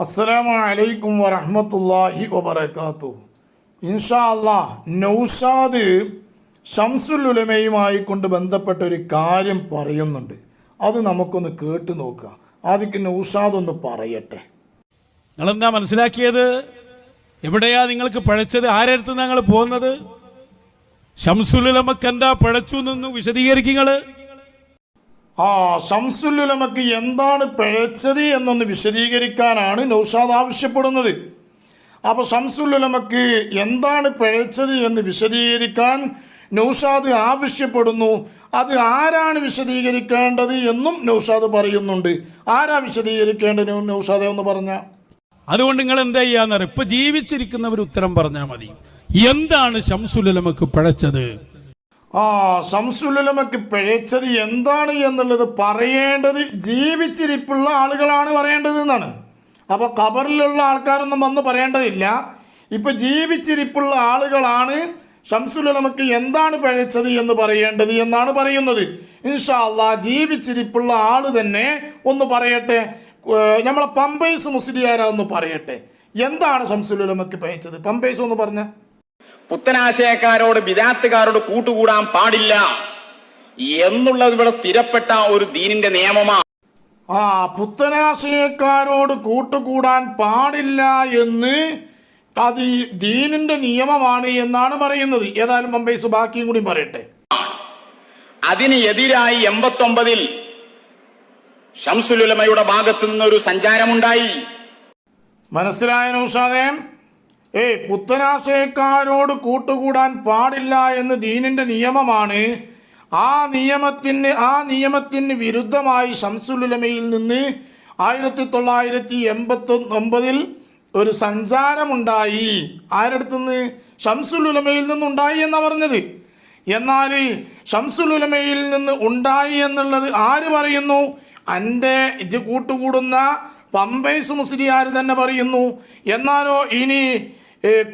അസ്സലാമു അലൈക്കും വറഹ്മത്തുള്ളാഹി വബറകാതുഹു. ഇൻഷാ അല്ലാഹ് നൗഷാദ് ശംസുൽ ഉലമയുമായി കൊണ്ട് ബന്ധപ്പെട്ട ഒരു കാര്യം പറയുന്നുണ്ട്. അത് നമുക്കൊന്ന് കേട്ടു നോക്കുക. ആദ്യം നൗഷാദ് ഒന്ന് പറയട്ടെ. നിങ്ങളെന്താ മനസ്സിലാക്കിയത്? എവിടെയാ നിങ്ങൾക്ക് പഴച്ചത്? ആരടുത്ത് ഞങ്ങൾ പോകുന്നത്? ശംസുൽ ഉലമക്ക് എന്താ പഴച്ചു എന്ന് വിശദീകരിക്കുക. ശംസുൽ ഉലമക്ക് എന്താണ് പിഴച്ചത് എന്നൊന്ന് വിശദീകരിക്കാനാണ് നൗഷാദ് ആവശ്യപ്പെടുന്നത്. അപ്പോൾ ശംസുൽ ഉലമക്ക് എന്താണ് പിഴച്ചത് എന്ന് വിശദീകരിക്കാൻ നൗഷാദ് ആവശ്യപ്പെടുന്നു. അത് ആരാണ് വിശദീകരിക്കേണ്ടത് എന്നും നൗഷാദ് പറയുന്നുണ്ട്. ആരാ വിശദീകരിക്കേണ്ടത് നൗഷാദെ ഒന്ന് പറഞ്ഞ? അതുകൊണ്ട് നിങ്ങൾ എന്താ ചെയ്യാന്ന് ഇപ്പൊ ജീവിച്ചിരിക്കുന്നവർ ഉത്തരം പറഞ്ഞാൽ മതി. എന്താണ് ശംസുൽ ഉലമക്ക് പിഴച്ചത്? ശംസുൽ ഉലമക്ക് പിഴച്ചത് എന്താണ് എന്നുള്ളത് പറയേണ്ടത് ജീവിച്ചിരിപ്പുള്ള ആളുകളാണ് പറയേണ്ടത് എന്നാണ്. അപ്പോൾ ഖബറിലുള്ള ആൾക്കാരൊന്നും വന്ന് പറയേണ്ടതില്ല. ഇപ്പം ജീവിച്ചിരിപ്പുള്ള ആളുകളാണ് ശംസുൽ ഉലമക്ക് എന്താണ് പിഴച്ചത് എന്ന് പറയേണ്ടത് എന്നാണ് പറയുന്നത്. ഇൻഷാ അല്ലാഹ് ജീവിച്ചിരിപ്പുള്ള ആൾ തന്നെ ഒന്ന് പറയട്ടെ. നമ്മളെ പമ്പൈസ് മുസ്ലിയാര ഒന്ന് പറയട്ടെ. എന്താണ് ശംസുൽ ഉലമക്ക് പിഴച്ചത്? പമ്പൈസ് ഒന്ന് പറഞ്ഞ. പുത്തനാശയക്കാരോട് ബിദാത്തുകാരോട് കൂട്ടുകൂടാൻ പാടില്ല എന്നുള്ളത് ഇവിടെ സ്ഥിരപ്പെട്ട ഒരു ദീനിന്റെ നിയമമാണ്. പുത്തനാശയക്കാരോട് കൂട്ടുകൂടാൻ പാടില്ല എന്ന് അത് ദീനിന്റെ നിയമമാണ് എന്നാണ് പറയുന്നത്. ഏതായാലും പമ്പൈസ് ബാക്കിയും കൂടി പറയട്ടെ. അതിന് എതിരായി 89-ൽ ശംസുൽ ഉലമയുടെ ഭാഗത്തു നിന്നൊരു സഞ്ചാരമുണ്ടായി. മനസ്സിലായ നൗഷാദേ? പുത്തനാശയക്കാരോട് കൂട്ടുകൂടാൻ പാടില്ല എന്ന് ദീനിന്റെ നിയമമാണ്. ആ നിയമത്തിന് വിരുദ്ധമായി ശംസുൽ ഉലമയിൽ നിന്ന് 1989-ൽ ഒരു സഞ്ചാരമുണ്ടായി. ആരടുത്തുനിന്ന്? ശംസുൽ ഉലമയിൽ നിന്നുണ്ടായി എന്നാണ് പറഞ്ഞത്. എന്നാൽ ശംസുൽ ഉലമയിൽ നിന്ന് ഉണ്ടായി എന്നുള്ളത് ആര് പറയുന്നു? എൻ്റെ ഇത് കൂട്ടുകൂടുന്ന പമ്പൈസ് മുസ്ലിയാർ തന്നെ പറയുന്നു. എന്നാലോ ഇനി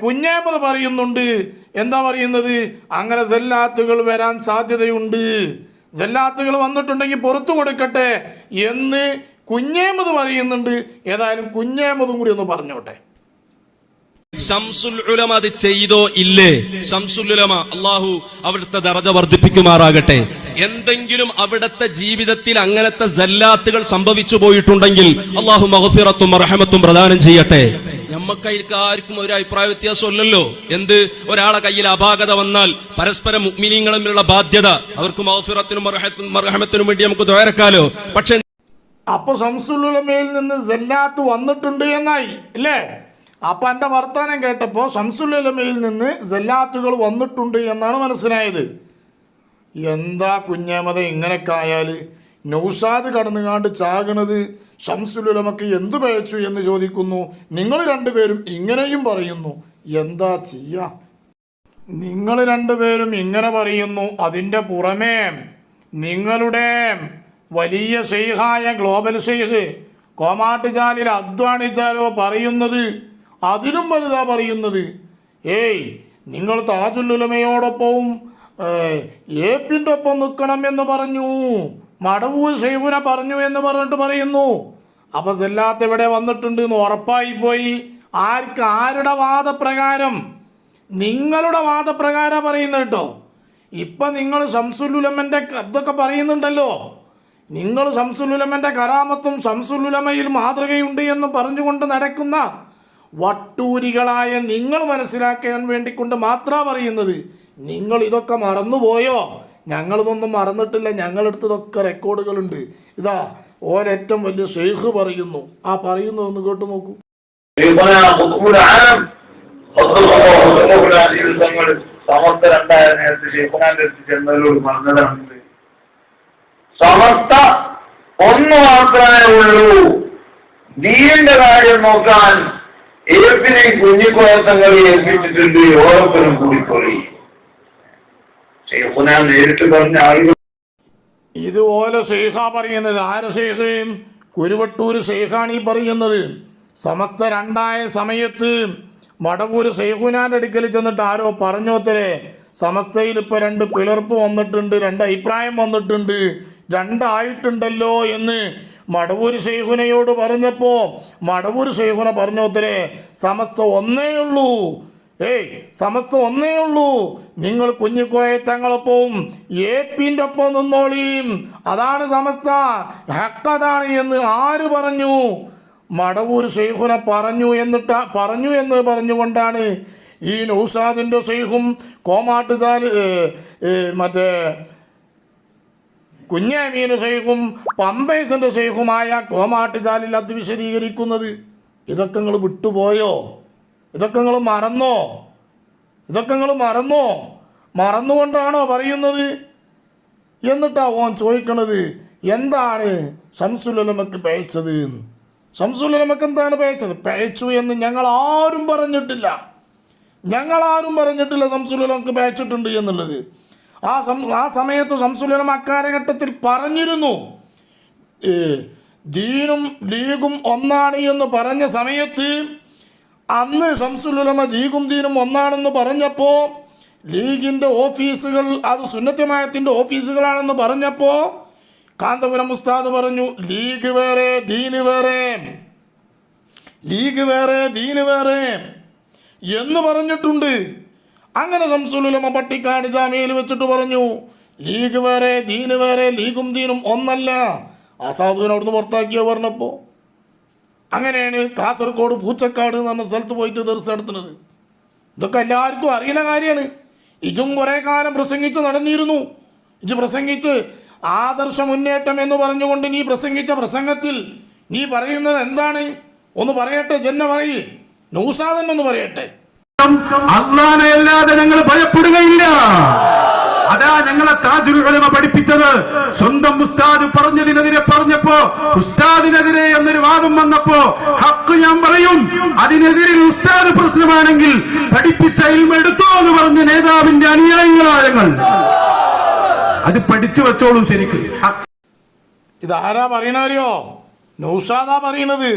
കുഞ്ഞേമത് പറയുന്നുണ്ട്. എന്താ പറയുന്നത്? അങ്ങനെ സല്ലാത്തുകൾ വരാൻ സാധ്യതയുണ്ട്, സല്ലാത്തുകൾ വന്നിട്ടുണ്ടെങ്കിൽ പുറത്തു കൊടുക്കട്ടെ എന്ന് കുഞ്ഞേമത് പറയുന്നുണ്ട്. ഏതായാലും കുഞ്ഞേമതും കൂടി ഒന്ന് പറഞ്ഞോട്ടെ. ശംസുൽ ഉലമ അത് ചെയ്തോ ഇല്ലേ? ശംസുൽ ഉലമ അള്ളാഹു അവിടുത്തെ ദറജ വർദ്ധിപ്പിക്കുമാറാകട്ടെ. എന്തെങ്കിലും അവിടുത്തെ ജീവിതത്തിൽ അങ്ങനത്തെ സല്ലാത്തുകൾ സംഭവിച്ചു പോയിട്ടുണ്ടെങ്കിൽ അള്ളാഹു മഗ്ഫിറത്തും റഹ്മത്തും പ്രദാനം ചെയ്യട്ടെ. നമ്മക്കതിൽക്ക് ആർക്കും ഒരു അഭിപ്രായ വ്യത്യാസമല്ലല്ലോ. എന്ത് ഒരാളെ കയ്യിൽ അപാകത വന്നാൽ പരസ്പരം മുഅ്മിനീങ്ങൾ തമ്മിലുള്ള ബാധ്യത, അവർക്ക് മഗ്ഫിറത്തിനും റഹ്മത്തിനും വേണ്ടി നമുക്ക് ദുആരക്കാലോ. പക്ഷെ അപ്പൊ ശംസുൽ ഉലമയിൽ നിന്ന് സല്ലാത്ത് വന്നിട്ടുണ്ട് എന്നായി അല്ലേ? അപ്പൊ എൻ്റെ വർത്താനം കേട്ടപ്പോൾ ശംസുൽ ഉലമയിൽ നിന്ന് സല്ലാത്തുകൾ വന്നിട്ടുണ്ട് എന്നാണ് മനസ്സിലായത്. എന്താ കുഞ്ഞേമത ഇങ്ങനെയൊക്കെ ആയാൽ? നൗഷാദ് കടന്നുകാണ്ട് ചാകണത് ശംസുൽ ഉലമക്ക് എന്തു പിഴച്ചു എന്ന് ചോദിക്കുന്നു. നിങ്ങൾ രണ്ടുപേരും ഇങ്ങനെയും പറയുന്നു. എന്താ ചെയ്യാ? നിങ്ങൾ രണ്ടുപേരും ഇങ്ങനെ പറയുന്നു. അതിൻ്റെ പുറമേ നിങ്ങളുടെ വലിയ ഷെയ്ഖായ ഗ്ലോബൽ ഷെയ്ഖ് കോമാട്ടുചാലിൽ അദ്വാണിച്ചാലോ പറയുന്നത് അതിലും വലുതാ പറയുന്നത്. നിങ്ങൾ താജുൽ ഉലമയോടൊപ്പവും ഏപ്പിൻ്റെ ഒപ്പം നിൽക്കണം എന്ന് പറഞ്ഞു, മടവൂർ ഷെയ്ഖുനെ പറഞ്ഞു എന്ന് പറഞ്ഞിട്ട് പറയുന്നു. അപ്പം സല്ലാത്ത് എവിടെ വന്നിട്ടുണ്ട് എന്ന് ഉറപ്പായി പോയി. ആരുടെ വാദപ്രകാരം? നിങ്ങളുടെ വാദപ്രകാരം പറയുന്നത് കേട്ടോ. ഇപ്പം നിങ്ങൾ ശംസുൽ ഉലമൻ്റെ ഇതൊക്കെ പറയുന്നുണ്ടല്ലോ. നിങ്ങൾ ശംസുൽ ഉലമൻ്റെ കറാമത്തും ശംസുൽ ഉലമയിൽ മാതൃകയുണ്ട് എന്ന് പറഞ്ഞുകൊണ്ട് നടക്കുന്ന വട്ടൂരികളായ നിങ്ങൾ മനസ്സിലാക്കാൻ വേണ്ടിക്കൊണ്ട് മാത്രമാണ് പറയുന്നത്. നിങ്ങൾ ഇതൊക്കെ മറന്നുപോയോ? ഞങ്ങളിതൊന്നും മറന്നിട്ടില്ല. ഞങ്ങളെടുത്തതൊക്കെ റെക്കോർഡുകളുണ്ട്. ഇതാ ഒരേറ്റവും വലിയ ഷെയ്ഖ് പറയുന്നു. ആ പറയുന്നതൊന്ന് കേട്ടു നോക്കൂ. സമസ്ത രണ്ടായ നേരത്തെ ഷെയ്ഖുനാന്റെ അടുത്ത് ചെന്നവരോട് പറഞ്ഞതാണ്, സമസ്ത ഒന്ന് മാത്രമേ ഉള്ളൂ, ദീനിന്റെ കാര്യം നോക്കാൻ ഏപ്പിനെയും കുഞ്ഞിക്കോയത്തങ്ങളെ ഏൽപ്പിച്ചിട്ടുണ്ട്, ഓരോരുത്തരും കൂടിക്കൊള്ളി. ഷെയ്ഖുനാൻ നേരിട്ട് പറഞ്ഞ ആളുകൾ ഇതുപോലെ ഷെയ്ഖാ പറയുന്നത്. ആര് ഷെയ്ഖ്? കുരുവട്ടൂർ ഷെയ്ഖാണ് ഈ പറയുന്നത്. സമസ്ത രണ്ടായ സമയത്ത് മടവൂർ ഷെയ്ഖുനാന്റെ അടുക്കൽ ചെന്നിട്ട് ആരോ പറഞ്ഞോത്തരെ സമസ്തയിൽ ഇപ്പോൾ 2 പിളർപ്പ് വന്നിട്ടുണ്ട്, 2 അഭിപ്രായം വന്നിട്ടുണ്ട്, 2 ആയിട്ടുണ്ടല്ലോ എന്ന് മടവൂർ ശൈഖുനയോട് പറഞ്ഞപ്പോൾ മടവൂർ ശൈഖുന പറഞ്ഞോത്തരെ സമസ്ത ഒന്നേ ഉള്ളൂ, സമസ്ത ഒന്നേ ഉള്ളൂ, നിങ്ങൾ കുഞ്ഞിക്കോയ തങ്ങളൊപ്പവും ഏപ്പിൻ്റെ ഒപ്പം നിന്നോളിയും, അതാണ് സമസ്ത, ഹക്കതാണ് എന്ന് ആര് പറഞ്ഞു? മടവൂർ ശൈഖുന പറഞ്ഞു എന്ന് പറഞ്ഞുകൊണ്ടാണ് ഈ നൗഷാദിൻ്റെ ശൈഖും കോമാട്ടുചാല് മറ്റേ കുഞ്ഞാമീൻ ശൈഖും പമ്പൈസിൻ്റെ ശൈഖുമായ കോമാട്ടുചാലിൽ അത് വിശദീകരിക്കുന്നത്. ഇതൊക്കെ നിങ്ങൾ വിട്ടുപോയോ? ഇതൊക്കെ നിങ്ങൾ മറന്നോ? മറന്നുകൊണ്ടാണോ പറയുന്നത്? എന്നിട്ടാ ഓൻ ചോദിക്കണത് എന്താണ് ശംസുൽ ഉലമക്ക് പഴച്ചത്? ശംസുൽ ഉലമക്ക് എന്താണ് പഴച്ചത്? പഴച്ചു എന്ന് ഞങ്ങൾ ആരും പറഞ്ഞിട്ടില്ല ശംസുൽ ഉലമക്ക് പഴച്ചിട്ടുണ്ട് എന്നുള്ളത്. ആ സമയത്ത് ശംസുൽ ഉലമ അക്കാലഘട്ടത്തിൽ പറഞ്ഞിരുന്നു, ദീനും ലീഗും ഒന്നാണ് എന്ന് പറഞ്ഞ സമയത്ത് അന്ന് ശംസുൽ ഉലമ ലീഗും ദീനും ഒന്നാണെന്ന് പറഞ്ഞപ്പോൾ ലീഗിൻ്റെ ഓഫീസുകൾ അത് സുന്നത്തമായത്തിൻ്റെ ഓഫീസുകളാണെന്ന് പറഞ്ഞപ്പോൾ കാന്തപുരം ഉസ്താദ് പറഞ്ഞു ലീഗ് വേറെ ദീന് വേറെ എന്ന് പറഞ്ഞിട്ടുണ്ട്. അങ്ങനെ ശംസുൽ ഉലമ പട്ടിക്കാട് ജാമ്യയിൽ വെച്ചിട്ട് പറഞ്ഞു ലീഗ് വേറെ ദീന് വേറെ, ലീഗും ദീനും ഒന്നല്ല. ആസാദുവിനെ അവിടുന്ന് പുറത്താക്കിയോ പറഞ്ഞപ്പോൾ അങ്ങനെയാണ് കാസർഗോഡ് പൂച്ചക്കാട് എന്ന് പറഞ്ഞ സ്ഥലത്ത് പോയിട്ട് ദർസ് നടത്തുന്നത്. ഇതൊക്കെ എല്ലാവർക്കും അറിയുന്ന കാര്യമാണ്. ഇജും കുറേ കാലം പ്രസംഗിച്ച് നടന്നിരുന്നു. പ്രസംഗിച്ച് ആദർശ മുന്നേറ്റം എന്ന് പറഞ്ഞുകൊണ്ട് നീ പ്രസംഗിച്ച പ്രസംഗത്തിൽ നീ പറയുന്നത് എന്താണ്? ഒന്ന് പറയട്ടെ, പറയേ, നൗഷാദൻ ഒന്ന് പറയട്ടെ. അല്ലാഹനെ അല്ലാതെ ഞങ്ങൾ ഭയപ്പെടുകയില്ല. അതാ ഞങ്ങളെ താജുൽ ഉലമ പഠിപ്പിച്ചത്. സ്വന്തം ഉസ്താദ് പറഞ്ഞതിനെതിരെ പറഞ്ഞപ്പോ, ഉസ്താദിനെതിരെ എന്നൊരു വാദം വന്നപ്പോ ഹക്ക് ഞാൻ പറയും, അതിനെതിരെ ഉസ്താദ് പ്രശ്നമാണെങ്കിൽ പഠിപ്പിച്ച ഇൽമ എടുത്തോ എന്ന് പറഞ്ഞ നേതാവിന്റെ അനുയായികളായ ഞങ്ങൾ. അത് പഠിച്ചു വെച്ചോളൂ ശരിക്കും. ഇതാരാ പറയണറിയോ? നൗഷാദാ പറയണത്.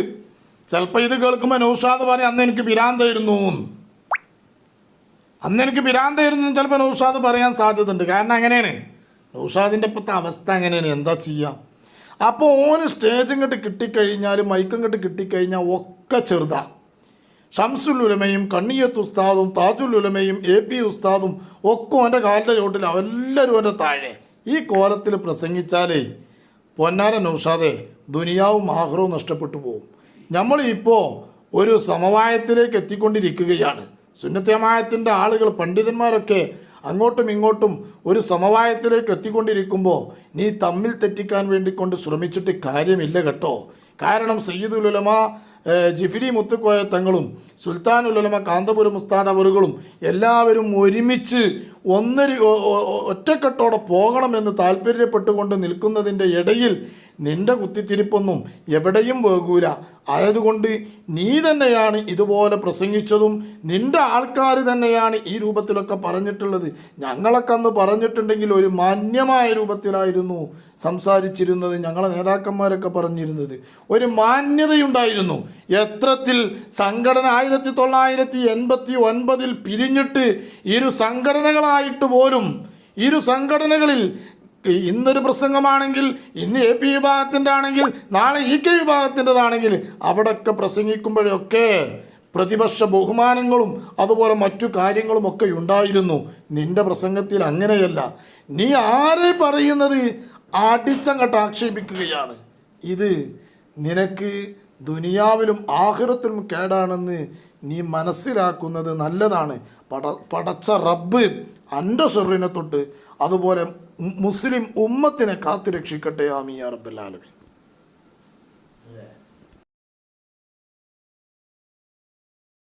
ചിലപ്പോൾ ഇത് കേൾക്കുമ്പോൾ നൗഷാദ് പറയും അന്ന് എനിക്ക് പിരാന്തായിരുന്നു ചിലപ്പോൾ നൗഷാദ് പറയാൻ സാധ്യതയുണ്ട്. കാരണം അങ്ങനെയാണ് നൗഷാദിൻ്റെ ഇപ്പോഴത്തെ അവസ്ഥ, അങ്ങനെയാണ്. എന്താ ചെയ്യാം? അപ്പോൾ ഓന് സ്റ്റേജ് ഇങ്ങോട്ട് കിട്ടിക്കഴിഞ്ഞാൽ, മൈക്ക് ഇങ്ങോട്ട് കിട്ടിക്കഴിഞ്ഞാൽ ഒക്കെ ചെറുതാ. ഷംസുൽ ഉലമയും കണ്ണിയത്ത് ഉസ്താദും താജുൽ ഉലമയും AP ഉസ്താദും ഒക്കെ ഓൻ്റെ കാലിൻ്റെ ചോട്ടിൽ, എല്ലാവരും ഓൻ്റെ താഴെ. ഈ കോലത്തിൽ പ്രസംഗിച്ചാലേ പൊന്നാര നൗഷാദേ ദുനിയാവും ആഖിറവും നഷ്ടപ്പെട്ടു പോകും. നമ്മളിപ്പോൾ ഒരു സമവായത്തിലേക്ക് എത്തിക്കൊണ്ടിരിക്കുകയാണ്. സുന്നത്തമായത്തിൻ്റെ ആളുകൾ, പണ്ഡിതന്മാരൊക്കെ അങ്ങോട്ടും ഇങ്ങോട്ടും ഒരു സമവായത്തിലേക്ക് എത്തിക്കൊണ്ടിരിക്കുമ്പോൾ നീ തമ്മിൽ തെറ്റിക്കാൻ വേണ്ടിക്കൊണ്ട് ശ്രമിച്ചിട്ട് കാര്യമില്ല കേട്ടോ. കാരണം സയ്യിദുൽ ഉലമ ജിഫിരി മുത്തുക്കോയ തങ്ങളും സുൽത്താനുൽ ഉലമ കാന്തപുരം ഉസ്താദ് അവറുകളും എല്ലാവരും ഒരുമിച്ച് ഒറ്റക്കെട്ടോടെ പോകണമെന്ന് താല്പര്യപ്പെട്ടുകൊണ്ട് നിൽക്കുന്നതിൻ്റെ ഇടയിൽ നിന്റെ കുത്തിത്തിരിപ്പൊന്നും എവിടെയും വേകൂല. ആയതുകൊണ്ട് നീ തന്നെയാണ് ഇതുപോലെ പ്രസംഗിച്ചതും നിന്റെ ആൾക്കാർ തന്നെയാണ് ഈ രൂപത്തിലൊക്കെ പറഞ്ഞിട്ടുള്ളത്. ഞങ്ങളൊക്കെ അന്ന് പറഞ്ഞിട്ടുണ്ടെങ്കിൽ ഒരു മാന്യമായ രൂപത്തിലായിരുന്നു സംസാരിച്ചിരുന്നത്. ഞങ്ങളെ നേതാക്കന്മാരൊക്കെ പറഞ്ഞിരുന്നത് ഒരു മാന്യതയുണ്ടായിരുന്നു. എത്രത്തിൽ സംഘടന 1989 പിരിഞ്ഞിട്ട് ഇരു സംഘടനകളായിട്ട് പോലും, ഇരു സംഘടനകളിൽ ഇന്നൊരു പ്രസംഗമാണെങ്കിൽ ഇന്ന് AP വിഭാഗത്തിൻ്റെ ആണെങ്കിൽ നാളെ EK വിഭാഗത്തിൻ്റെതാണെങ്കിൽ അവിടെയൊക്കെ പ്രസംഗിക്കുമ്പോഴൊക്കെ പ്രതിപക്ഷ ബഹുമാനങ്ങളും അതുപോലെ മറ്റു കാര്യങ്ങളും ഒക്കെ ഉണ്ടായിരുന്നു. നിന്റെ പ്രസംഗത്തിൽ അങ്ങനെയല്ല. നീ ആരെ പറയുന്നത് അടിച്ചങ്ങട്ട് ആക്ഷേപിക്കുകയാണ്. ഇത് നിനക്ക് ദുനിയാവിലും ആഖിറത്തിലും കേടാണെന്ന് നീ മനസ്സിലാക്കുന്നത് നല്ലതാണ്. പടച്ച റബ്ബ് അൻ്റെ ഷർറിനെ തൊട്ട് അതുപോലെ മുസ്ലിം ഉമ്മത്തിനെ കാത്തുരക്ഷിക്കട്ടെ. ആമീൻ യാ റബ്ബൽ ആലമീൻ.